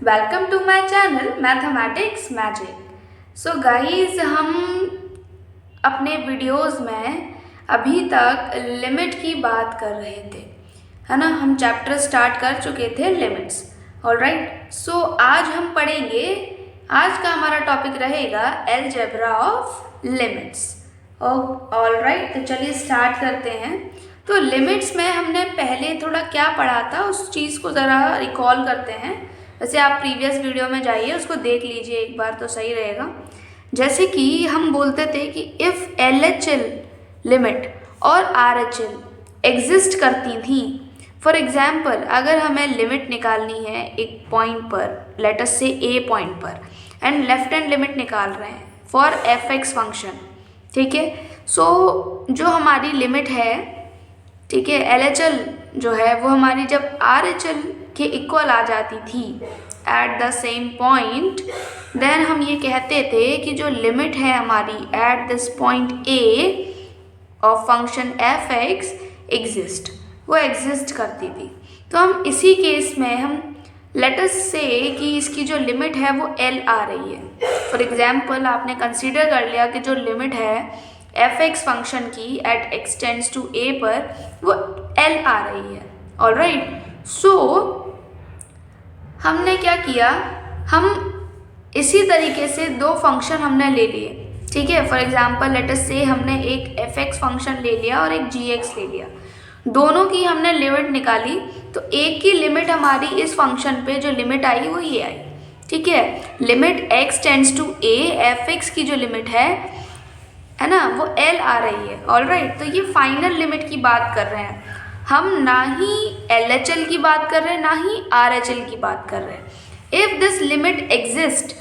Welcome to my channel mathematics magic. So guys, हम अपने videos में अभी तक लिमिट की बात कर रहे थे, है ना। हम चैप्टर स्टार्ट कर चुके थे लिमिट्स। ऑलराइट, सो आज हम पढ़ेंगे, आज का हमारा टॉपिक रहेगा अलजेब्रा ऑफ लिमिट्स। ऑलराइट, तो चलिए स्टार्ट करते हैं। तो लिमिट्स में हमने पहले थोड़ा क्या पढ़ा था, उस चीज़ को ज़रा रिकॉल करते हैं। वैसे आप प्रीवियस वीडियो में जाइए, उसको देख लीजिए एक बार तो सही रहेगा। जैसे कि हम बोलते थे कि इफ़ LHL लिमिट और RHL एग्जिस्ट करती थी। फॉर एग्जाम्पल, अगर हमें लिमिट निकालनी है एक पॉइंट पर, लेट अस से A पॉइंट पर, एंड लेफ्ट हैंड लिमिट निकाल रहे हैं फॉर fx फंक्शन, ठीक है। सो जो हमारी लिमिट है, ठीक है, LHL जो है वो हमारी जब RHL के इक्वल आ जाती थी at the same point, then हम ये कहते थे कि जो लिमिट है हमारी at this point A of function fx exist, वो एग्जिस्ट करती थी। तो हम इसी केस में हम लेट अस से कि इसकी जो लिमिट है वो L आ रही है। फॉर एग्जाम्पल, आपने कंसीडर कर लिया कि जो लिमिट है fx फंक्शन की at x tends to a पर वो L आ रही है। ऑलराइट, सो हमने क्या किया, हम इसी तरीके से दो फंक्शन हमने ले लिए, ठीक है। फॉर एग्जाम्पल, लेट अस से हमने एक fx फंक्शन ले लिया और एक gx ले लिया, दोनों की हमने लिमिट निकाली। तो एक की लिमिट हमारी इस फंक्शन पे जो लिमिट आई वो ये आई, ठीक है। Limit x tends to a, fx की जो लिमिट है ना, वो L आ रही है। ऑलराइट, तो ये फाइनल लिमिट की बात कर रहे हैं हम, ना ही LHL की बात कर रहे हैं, ना ही RHL की बात कर रहे हैं। If this limit exist,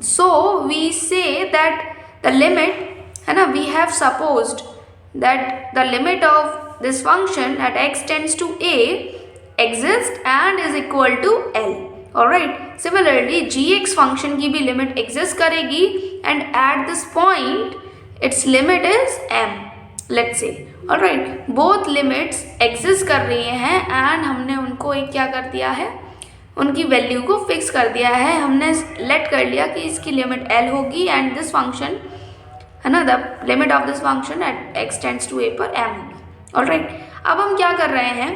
so we say that the limit, है ना, we have supposed that the limit of this function at x tends to a exist and is equal to L। Alright, similarly gx function की भी limit एग्जिस्ट करेगी and at this point its limit is m, let's say। alright, both limits exist कर रही हैं and हमने उनको एक क्या कर दिया है, उनकी वैल्यू को फिक्स कर दिया है। हमने लेट कर लिया कि इसकी लिमिट L होगी एंड दिस फंक्शन, है ना, the limit of this function at x tends to a पर m होगी। ऑलराइट, अब हम क्या कर रहे हैं,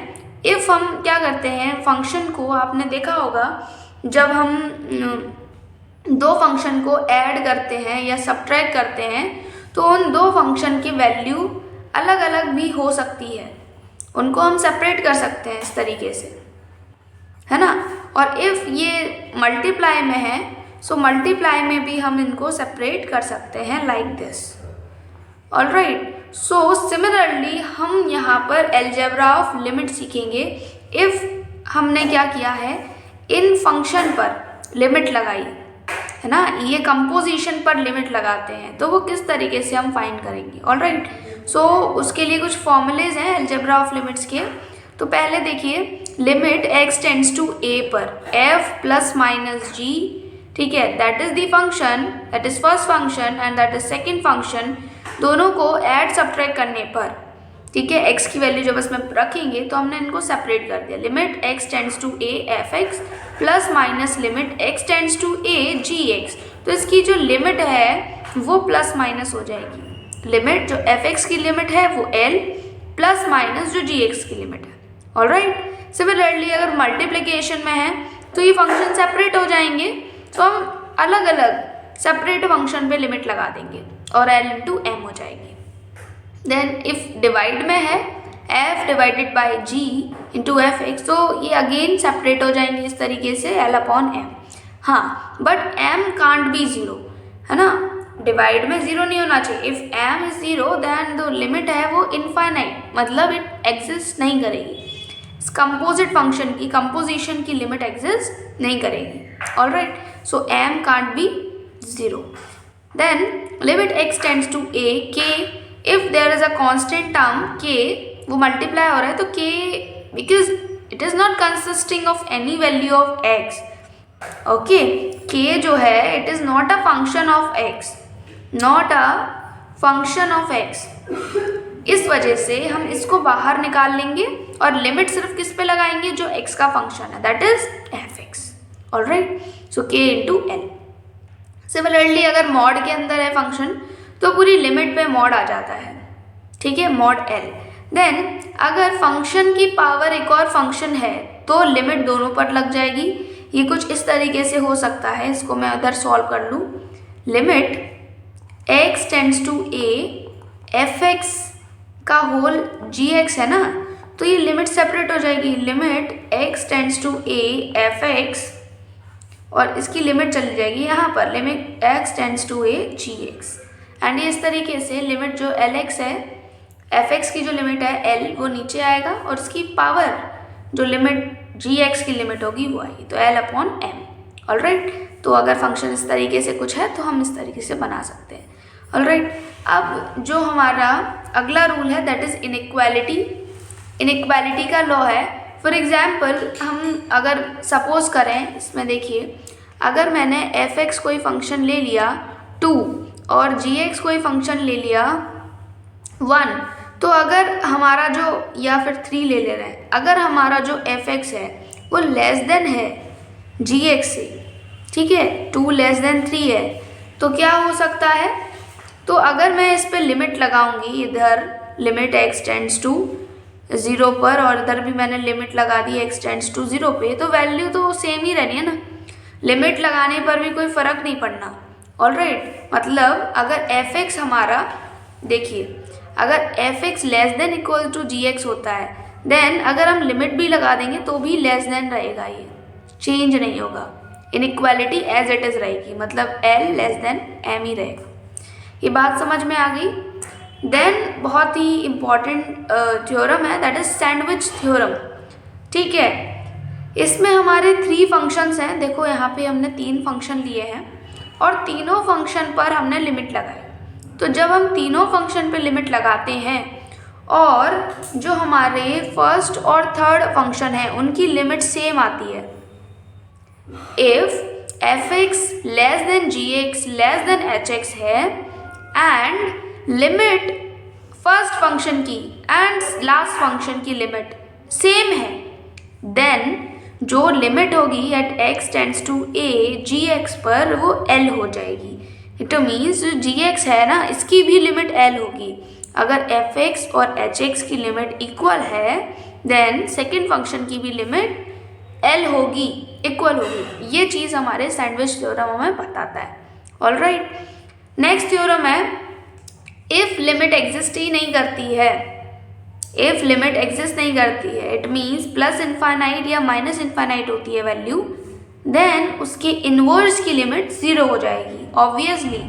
इफ़ हम क्या करते हैं, फंक्शन को आपने देखा होगा जब हम दो फंक्शन को ऐड करते हैं या सब्ट्रैक्ट करते हैं तो उन दो फंक्शन की वैल्यू अलग अलग भी हो सकती है, उनको हम सेपरेट कर सकते हैं इस तरीके से, है ना। और इफ़ ये मल्टीप्लाई में है, सो मल्टीप्लाई में भी हम इनको सेपरेट कर सकते हैं like this. Alright, so similarly हम यहाँ पर अलजेब्रा ऑफ लिमिट सीखेंगे। इफ़ हमने क्या किया है, इन फंक्शन पर लिमिट लगाई, है ना, ये कंपोजिशन पर लिमिट लगाते हैं, तो वो किस तरीके से हम फाइंड करेंगे। ऑलराइट, सो उसके लिए कुछ फॉर्मूलेज हैं अलजेब्रा ऑफ लिमिट्स के। तो पहले देखिए, limit x tends to a पर f प्लस माइनस g, ठीक है, that is the function, that is first function and that is second function, दोनों को ऐड सब्ट्रैक्ट करने पर, ठीक है, x की वैल्यू जब इसमें रखेंगे तो हमने इनको सेपरेट कर दिया। Limit x tends to a fx plus minus limit x tends to a gx, तो इसकी जो लिमिट है वो प्लस माइनस हो जाएगी। लिमिट जो fx की लिमिट है वो L प्लस माइनस जो gx की लिमिट है। ऑलराइट, सिमिलरली अगर मल्टीप्लिकेशन में है तो ये फंक्शन सेपरेट हो जाएंगे, तो हम अलग अलग सेपरेट फंक्शन पे लिमिट लगा देंगे और L इंटू m हो जाएगी। देन इफ डिवाइड में है f divided by g into fx, तो ये अगेन सेपरेट हो जाएंगे इस तरीके से L अपॉन m। हाँ, but m can't be zero, है ना, डिवाइड में ज़ीरो नहीं होना चाहिए। If m is zero then जो लिमिट है वो इनफाइनाइट, मतलब इट एग्जिस्ट नहीं करेगी। इस कंपोजिट फंक्शन की कंपोजिशन की लिमिट एग्जिस्ट नहीं करेगी। Alright, so m can't be zero. Then limit x tends to a k, if there is a constant term k, वो मल्टीप्लाई हो रहा है तो k, because it is not consisting of any value of x, okay, k जो है it is not a function of x, not a function of x। इस वजह से हम इसको बाहर निकाल लेंगे और लिमिट सिर्फ किस पे लगाएंगे, जो x का फंक्शन है, that is fx। Alright, so k into L. Similarly अगर मॉड के अंदर है फंक्शन तो पूरी लिमिट पे मॉड आ जाता है, ठीक है, मॉड एल। देन अगर फंक्शन की पावर एक और फंक्शन है तो लिमिट दोनों पर लग जाएगी। ये कुछ इस तरीके से हो सकता है, इसको मैं उधर सॉल्व कर लूँ। Limit x tends to a F X का होल जी एक्स है ना, तो ये लिमिट सेपरेट हो जाएगी। Limit x tends to a F X और इसकी लिमिट चली जाएगी यहाँ पर, limit x tends to a G X. And ये इस तरीके से लिमिट जो एल एक्स है, एफ एक्स की जो लिमिट है एल, वो नीचे आएगा और इसकी पावर जो लिमिट जी एक्स की लिमिट होगी वो आएगी, तो एल अपॉन एम। ऑलराइट, तो अगर फंक्शन इस तरीके से कुछ है तो हम इस तरीके से बना सकते हैं। ऑलराइट, अब जो हमारा अगला रूल है दैट इज इनइक्वालिटी। इनइक्वालिटी का लॉ है। फॉर एग्जाम्पल हम अगर सपोज करें, इसमें देखिए, अगर मैंने एफ एक्स कोई फंक्शन ले लिया 2 और जी एक्स कोई फंक्शन ले लिया 1, तो अगर हमारा जो, या फिर 3 ले रहे हैं, अगर हमारा जो एफ एक्स है वो लेस देन है जी एक्स से, ठीक है, 2 लेस देन 3 है, तो क्या हो सकता है, तो अगर मैं इस पे लिमिट लगाऊंगी, इधर लिमिट x टेंड्स टू 0 पर और इधर भी मैंने लिमिट लगा दी x टेंड्स टू 0 पे, तो वैल्यू तो सेम ही रहनी है ना, लिमिट लगाने पर भी कोई फ़र्क नहीं पड़ना। ऑलराइट, मतलब अगर एफ एक्स हमारा, देखिए, अगर F X less than equal to G X होता है, देन अगर हम लिमिट भी लगा देंगे तो भी लेस देन रहेगा, ये चेंज नहीं होगा। इनइक्वालिटी एज इट इज़ रहेगी, मतलब एल लेस देन एम ही रहेगा। ये बात समझ में आ गई। देन बहुत ही इम्पॉर्टेंट थ्योरम है दैट इज सैंडविच थ्योरम, ठीक है। इसमें हमारे 3 फंक्शंस हैं। देखो यहाँ पे हमने 3 फंक्शन लिए हैं और तीनों फंक्शन पर हमने लिमिट लगाई। तो जब हम तीनों फंक्शन पे लिमिट लगाते हैं और जो हमारे फर्स्ट और थर्ड फंक्शन है उनकी लिमिट सेम आती है, if F X less than G X less than H X है एंड लिमिट फर्स्ट फंक्शन की एंड लास्ट फंक्शन की लिमिट सेम है, देन जो लिमिट होगी at x tends to a G X पर वो l हो जाएगी। इट मीन्स जो जी एक्स है ना, इसकी भी लिमिट l होगी। अगर एफ एक्स और एच एक्स की लिमिट इक्वल है देन सेकेंड फंक्शन की भी लिमिट l होगी, इक्वल होगी। ये चीज़ हमारे सैंडविच थ्योरम हमें बताता है। ऑलराइट, नेक्स्ट थ्योरम है इफ लिमिट एग्जिस्ट ही नहीं करती है, इफ लिमिट एग्जिस्ट नहीं करती है, इट मीन्स प्लस इनफाइनाइट या माइनस इनफाइनाइट होती है वैल्यू, देन उसके इनवर्स की लिमिट 0 हो जाएगी। ऑब्वियसली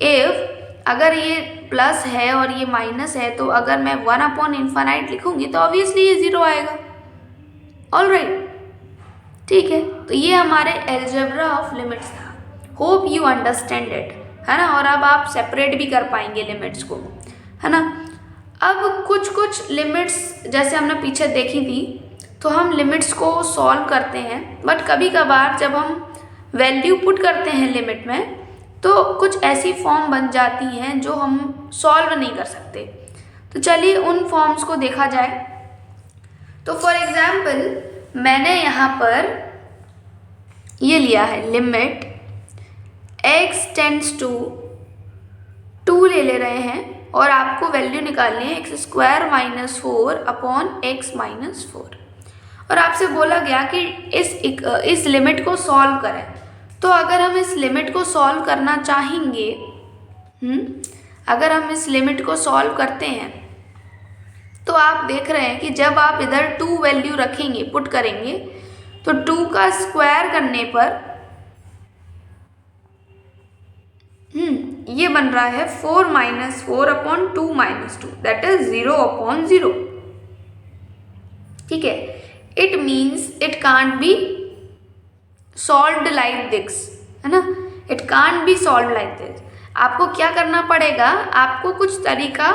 इफ अगर ये प्लस है और ये माइनस है, तो अगर मैं 1 अपॉन इनफाइनाइट लिखूंगी तो ऑब्वियसली ये 0 आएगा। ऑलराइट, ठीक है, तो ये हमारे एल्जेब्रा ऑफ लिमिट्स था। होप यू अंडरस्टैंड इट, है ना, और अब आप सेपरेट भी कर पाएंगे लिमिट्स को, है ना। अब कुछ लिमिट्स जैसे हमने पीछे देखी थी, तो हम लिमिट्स को सॉल्व करते हैं, बट कभी कभार जब हम वैल्यू पुट करते हैं लिमिट में तो कुछ ऐसी फॉर्म बन जाती हैं जो हम सॉल्व नहीं कर सकते। तो चलिए उन फॉर्म्स को देखा जाए। तो फॉर एग्जाम्पल मैंने यहाँ पर ये लिया है लिमिट x टेंड्स टू 2 ले रहे हैं और आपको वैल्यू निकालनी है x² - 4 अपॉन x - 4, और आपसे बोला गया कि इस लिमिट को सॉल्व करें। तो अगर हम इस लिमिट को सॉल्व करना चाहेंगे, अगर हम इस लिमिट को सॉल्व करते हैं तो आप देख रहे हैं कि जब आप इधर 2 वैल्यू रखेंगे, पुट करेंगे, तो 2 का स्क्वायर करने पर ये बन रहा है 4 - 4 अपॉन 2 - 2, दैट इज 0 अपॉन 0। ठीक है, it means it can't be solved like this, है ना, it can't be solved like this. आपको क्या करना पड़ेगा, आपको कुछ तरीका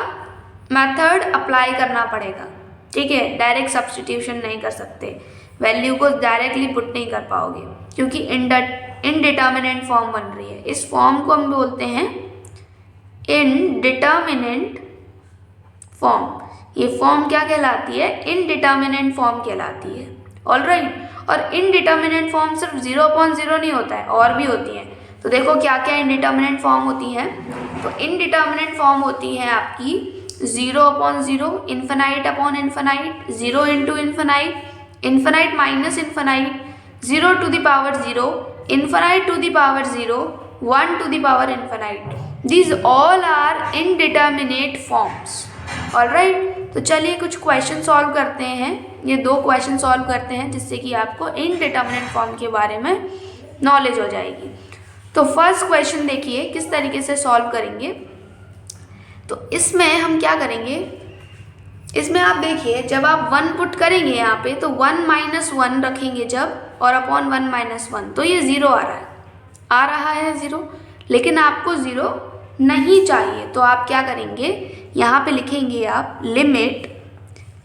मेथड अप्लाई करना पड़ेगा। ठीक है, डायरेक्ट सब्स्टिट्यूशन नहीं कर सकते, वैल्यू को डायरेक्टली पुट नहीं कर पाओगे क्योंकि इनडिटर्मिनेंट फॉर्म बन रही है। इस फॉर्म को हम बोलते हैं इनडिटर्मिनेंट फॉर्म। ये फॉर्म क्या कहलाती है, इनडिटर्मिनेंट फॉर्म कहलाती है। ऑलराइट। और इनडिटर्मिनेट फॉर्म सिर्फ 0/0 नहीं होता है, और भी होती हैं। तो देखो क्या क्या इनडिटर्मिनेट फॉर्म होती हैं। तो इनडिटर्मिनेट फॉर्म होती है आपकी 0/0, infinite upon infinite, 0 into infinite, infinite minus infinite, 0 to the power 0, infinite to the power 0, 1 to the power infinite. These all are indeterminate forms. Alright, तो चलिए कुछ क्वेश्चन सॉल्व करते हैं। ये 2 क्वेश्चन सॉल्व करते हैं जिससे कि आपको इनडिटर्मिनेट फॉर्म के बारे में नॉलेज हो जाएगी। तो फर्स्ट क्वेश्चन देखिए किस तरीके से सॉल्व करेंगे। तो इसमें हम क्या करेंगे, इसमें आप देखिए जब आप 1 पुट करेंगे यहाँ पे तो 1 - 1 रखेंगे जब, और अपॉन 1 - 1 तो ये 0 आ रहा है 0, लेकिन आपको 0 नहीं चाहिए। तो आप क्या करेंगे, यहाँ पे लिखेंगे आप लिमिट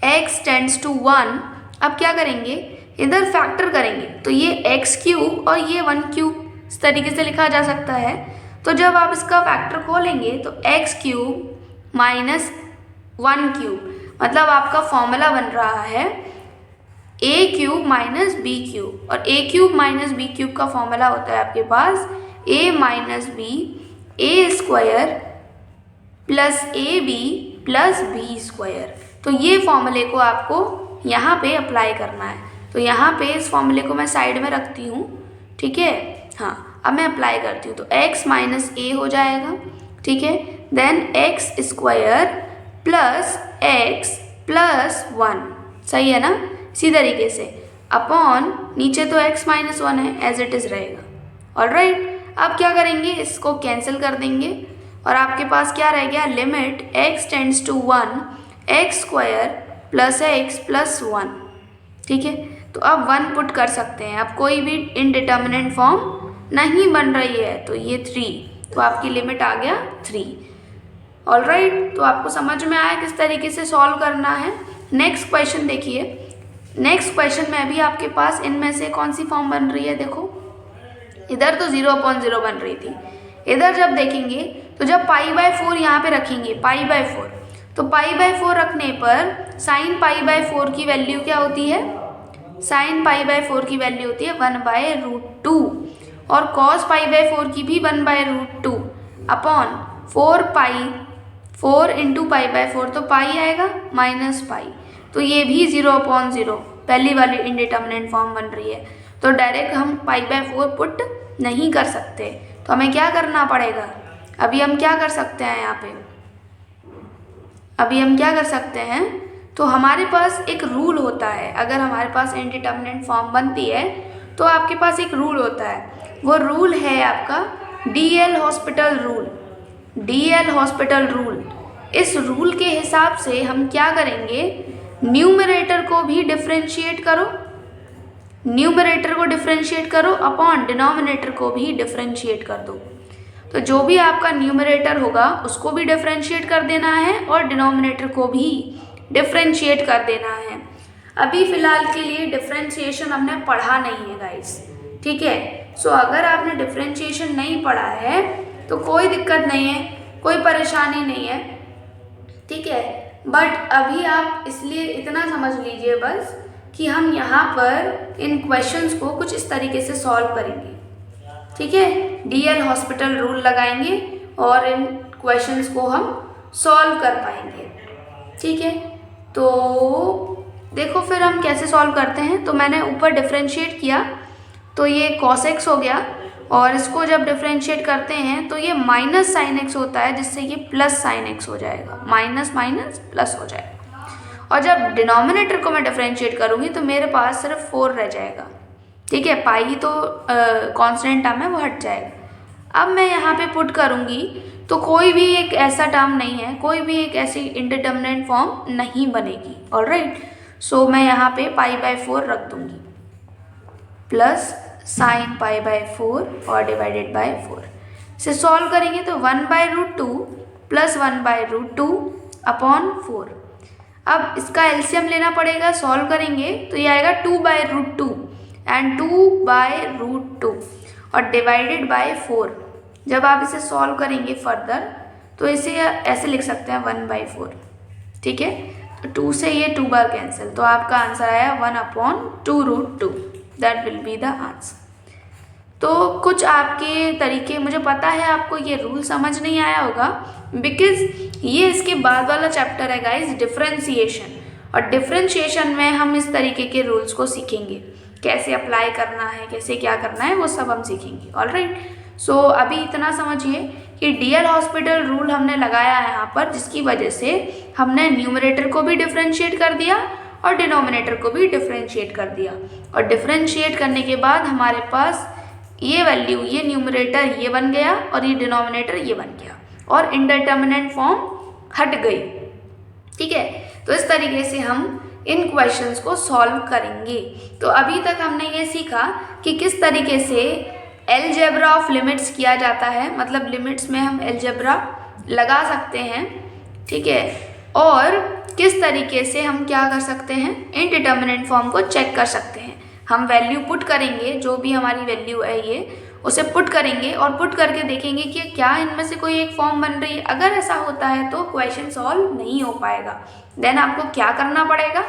x टेंड्स टू 1। अब क्या करेंगे, इधर फैक्टर करेंगे तो ये x³ और ये 1³ इस तरीके से लिखा जा सकता है। तो जब आप इसका फैक्टर खोलेंगे तो x³ - 1³ मतलब आपका फॉर्मूला बन रहा है a³ - b³, और a³ - b³ का फॉर्मूला होता है आपके पास a - b a² plus ab plus b²। तो ये फॉर्मूले को आपको यहाँ पे अप्लाई करना है। तो यहाँ पे इस फॉर्मूले को मैं साइड में रखती हूँ, ठीक है। हाँ, अब मैं अप्लाई करती हूँ तो x - a हो जाएगा, ठीक है। Then x² plus x plus 1, सही है ना। इसी तरीके से अपॉन नीचे तो x - 1 है, एज इट इज़ रहेगा। ऑलराइट, अब क्या करेंगे, इसको कैंसिल कर देंगे और आपके पास क्या रह गया, limit x tends to 1 x² plus x plus 1, ठीक है। तो अब 1 पुट कर सकते हैं। अब कोई भी इनडिटर्मिनेट फॉर्म नहीं बन रही है तो ये 3, तो आपकी लिमिट आ गया 3। ऑलराइट, तो आपको समझ में आया किस तरीके से सॉल्व करना है। नेक्स्ट क्वेश्चन देखिए। नेक्स्ट क्वेश्चन में अभी आपके पास इनमें से कौन सी फॉर्म बन रही है, देखो इधर तो 0/0 बन रही थी। इधर जब देखेंगे तो जब π/4 यहाँ पे रखेंगे π/4, तो π/4 रखने पर sin π/4 की वैल्यू क्या होती है, sin π/4 की वैल्यू होती है 1/√2, और cos π/4 की भी 1/√2 अपॉन 4 इंटू π/4, तो पाई आएगा माइनस पाई। तो ये भी 0/0 पहली वाली इनडिटर्मिनेट फॉर्म बन रही है। तो डायरेक्ट हम π/4 पुट नहीं कर सकते, तो हमें क्या करना पड़ेगा, अभी हम क्या कर सकते हैं यहाँ पे, अभी हम क्या कर सकते हैं, तो हमारे पास एक रूल होता है। अगर हमारे पास इनडिटर्मिनेट फॉर्म बनती है तो आपके पास एक रूल होता है, वो रूल है आपका DL hospital rule. DL hospital rule, इस रूल के हिसाब से हम क्या करेंगे, न्यूमरेटर को भी डिफरेंशिएट करो, न्यूमरेटर को डिफरेंशिएट करो अपॉन डिनोमिनेटर को भी डिफरेंशिएट कर दो। तो जो भी आपका न्यूमरेटर होगा उसको भी डिफरेंशिएट कर देना है और डिनोमिनेटर को भी डिफरेंशिएट कर देना है। अभी फ़िलहाल के लिए डिफरेंशिएशन हमने पढ़ा नहीं है गाइस, ठीक है। सो अगर आपने डिफरेंशिएशन नहीं पढ़ा है तो कोई दिक्कत नहीं है, कोई परेशानी नहीं है, ठीक है। बट अभी आप इसलिए इतना समझ लीजिए बस कि हम यहाँ पर इन क्वेश्चंस को कुछ इस तरीके से सॉल्व करेंगे, ठीक है। DL हॉस्पिटल रूल लगाएंगे और इन क्वेश्चंस को हम सॉल्व कर पाएंगे, ठीक है। तो देखो फिर हम कैसे सॉल्व करते हैं। तो मैंने ऊपर डिफरेंशिएट किया तो ये cos x हो गया, और इसको जब डिफरेंशिएट करते हैं तो ये माइनस साइन x होता है, जिससे ये प्लस साइन x हो जाएगा, माइनस माइनस प्लस हो जाएगा। और जब डिनोमिनेटर को मैं डिफरेंशिएट करूँगी तो मेरे पास सिर्फ 4 रह जाएगा, ठीक है। पाई तो कांस्टेंट टर्म है, वो हट जाएगा। अब मैं यहाँ पे पुट करूँगी तो कोई भी एक ऐसा टर्म नहीं है, कोई भी एक ऐसी इंडिटर्मिनेट फॉर्म नहीं बनेगी। ऑलराइट, सो मैं यहाँ पे π/4 रख दूँगी प्लस साइन π/4 और डिवाइडेड बाय 4 से सॉल्व करेंगे तो 1/√2 प्लस 1/√2 अपॉन 4। अब इसका एलसीएम लेना पड़ेगा, सॉल्व करेंगे तो ये आएगा 2/√2 एंड 2/√2 और डिवाइडेड बाय 4। जब आप इसे सॉल्व करेंगे फर्दर तो इसे ऐसे लिख सकते हैं 1/4, ठीक है। 2 से ये 2 बार कैंसिल, तो आपका आंसर आया 1/2√2। That will be the answer. तो कुछ आपके तरीके, मुझे पता है आपको ये रूल समझ नहीं आया होगा, बिकॉज ये इसके बाद वाला चैप्टर है गाइज, डिफरेंशिएशन। और डिफरेंशिएशन में हम इस तरीके के रूल्स को सीखेंगे, कैसे अप्लाई करना है, कैसे क्या करना है, वो सब हम सीखेंगे। ऑलराइट, सो अभी इतना समझिए कि डीएल हॉस्पिटल रूल हमने लगाया है यहाँ पर, जिसकी वजह से हमने न्यूमरेटर को भी डिफरेंशिएट कर दिया और डिनोमिनेटर को भी डिफरेंशिएट कर दिया। और डिफरेंशिएट करने के बाद हमारे पास ये वैल्यू, ये न्यूमरेटर ये बन गया और ये डिनोमिनेटर ये बन गया, और इंडिटरमिनेंट फॉर्म हट गई। ठीक है, तो इस तरीके से हम इन क्वेश्चंस को सॉल्व करेंगे। तो अभी तक हमने ये सीखा कि किस तरीके से अलजेब्रा ऑफ लिमिट्स किया जाता है, मतलब लिमिट्स में हम अलजेब्रा लगा सकते हैं। ठीक है, और किस तरीके से हम क्या कर सकते हैं, इनडिटरमिनेंट फॉर्म को चेक कर सकते हैं। हम वैल्यू पुट करेंगे, जो भी हमारी वैल्यू है ये उसे पुट करेंगे और पुट करके देखेंगे कि क्या इनमें से कोई एक फॉर्म बन रही है। अगर ऐसा होता है तो क्वेश्चन सॉल्व नहीं हो पाएगा। देन आपको क्या करना पड़ेगा,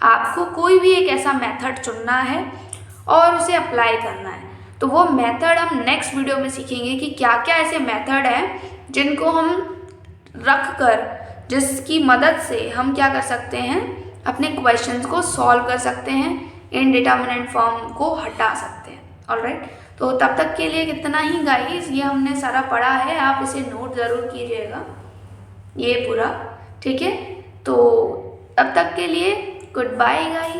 आपको कोई भी एक ऐसा मेथड चुनना है और उसे अप्लाई करना है। तो वो मेथड हम नेक्स्ट वीडियो में सीखेंगे कि क्या क्या ऐसे मेथड हैं जिनको हम रख कर, जिसकी मदद से हम क्या कर सकते हैं, अपने क्वेश्चंस को सॉल्व कर सकते हैं, इनडिटरमिनेंट फॉर्म को हटा सकते हैं। ऑलराइट, तो तब तक के लिए कितना ही गाइस, ये हमने सारा पढ़ा है, आप इसे नोट ज़रूर कीजिएगा ये पूरा। ठीक है, तो तब तक के लिए गुड बाय गाइस।